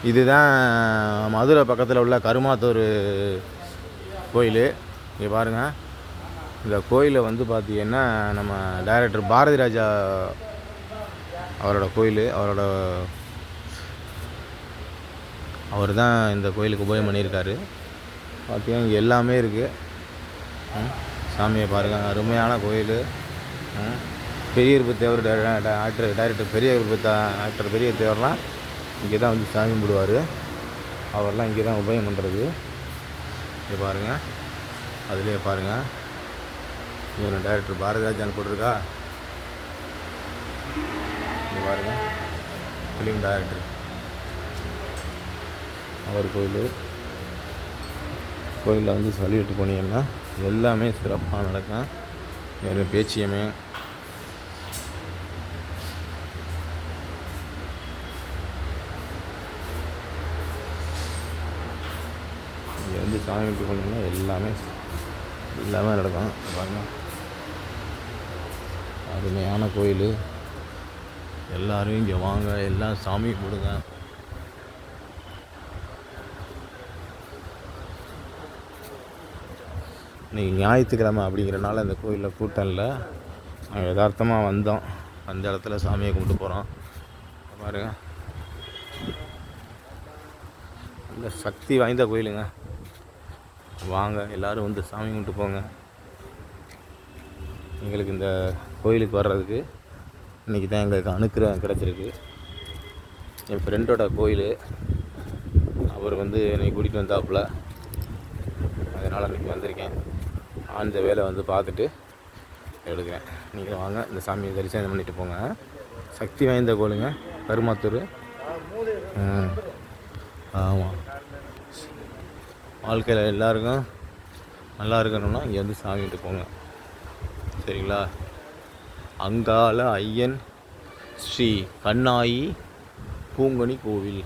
இதுதான் மதுரை பக்கத்தில் உள்ள கருமாத்தூர் கோயில். இங்கே பாருங்கள், இந்த கோயிலை வந்து பார்த்திங்கன்னா நம்ம டைரக்டர் பாரதி ராஜா அவரோட கோயில். அவர் தான் இந்த கோயிலுக்கு உபயோகம் பண்ணியிருக்காரு. பார்த்திங்கன்னா இங்கே எல்லாமே இருக்குது. சாமியை பாருங்கள், அருமையான கோயில். பெரிய தேவர் டைரக்டர் பெரிய தேவர்லாம் இங்கே தான் வந்து சாமி கும்பிடுவார். அவர்லாம் இங்கே தான் உபயோகம் பண்ணுறது. இங்கே பாருங்கள், அதுலேயே பாருங்கள், இவர் டைரக்டர் பாரதிராஜான் போட்டிருக்கா. இங்கே பாருங்கள், ஃபிலிம் டைரக்டர் அவர் கோயிலில் வந்து சொல்லிட்டு போனீங்கன்னா எல்லாமே சிறப்பாக நடக்கும். வேறு பேச்சியமே இங்கே வந்து சாமி கும்பிட்டு போனீங்கன்னா எல்லாமே நடக்கும். பாருங்க, அருமையான கோயில். எல்லோரும் இங்கே வாங்க, எல்லாம் சாமி கும்பிடுங்க. இன்றைக்கி ஞாயிற்றுக்கிழமை அப்படிங்கிறனால இந்த கோயிலில் கூட்டம் இல்லை. நாங்கள் யதார்த்தமாக வந்தோம், அந்த இடத்துல சாமியை கும்பிட்டு போகிறோம். பாருங்க, நல்ல சக்தி வாய்ந்த கோயிலுங்க. வாங்க, எல்லோரும் வந்து சாமி கும்பிட்டு போங்க. எங்களுக்கு இந்த கோயிலுக்கு வர்றதுக்கு இன்றைக்கி தான் எங்களுக்கு அனுக்கிரகம் கிடச்சிருக்கு. என் ஃப்ரெண்டோட கோயில், அவர் வந்து என்னை கூட்டிகிட்டு வந்தாப்புல, அதனால் இன்றைக்கி வந்திருக்கேன். அந்த வேலை வந்து பார்த்துட்டு எடுக்கிறேன். நீங்கள் வாங்க, இந்த சாமியை தரிசனம் பண்ணிட்டு போங்க. சக்தி வாய்ந்த கோயிலுங்க கருமாத்தூர். ஆமாம், வாழ்க்கையில் எல்லாருக்கும் நல்லா இருக்கணும்னா இங்கே வந்து சாமிகிட்டு போங்க, சரிங்களா? அங்காள ஐயன் ஸ்ரீ கண்ணாயி பூங்கனி கோவில்.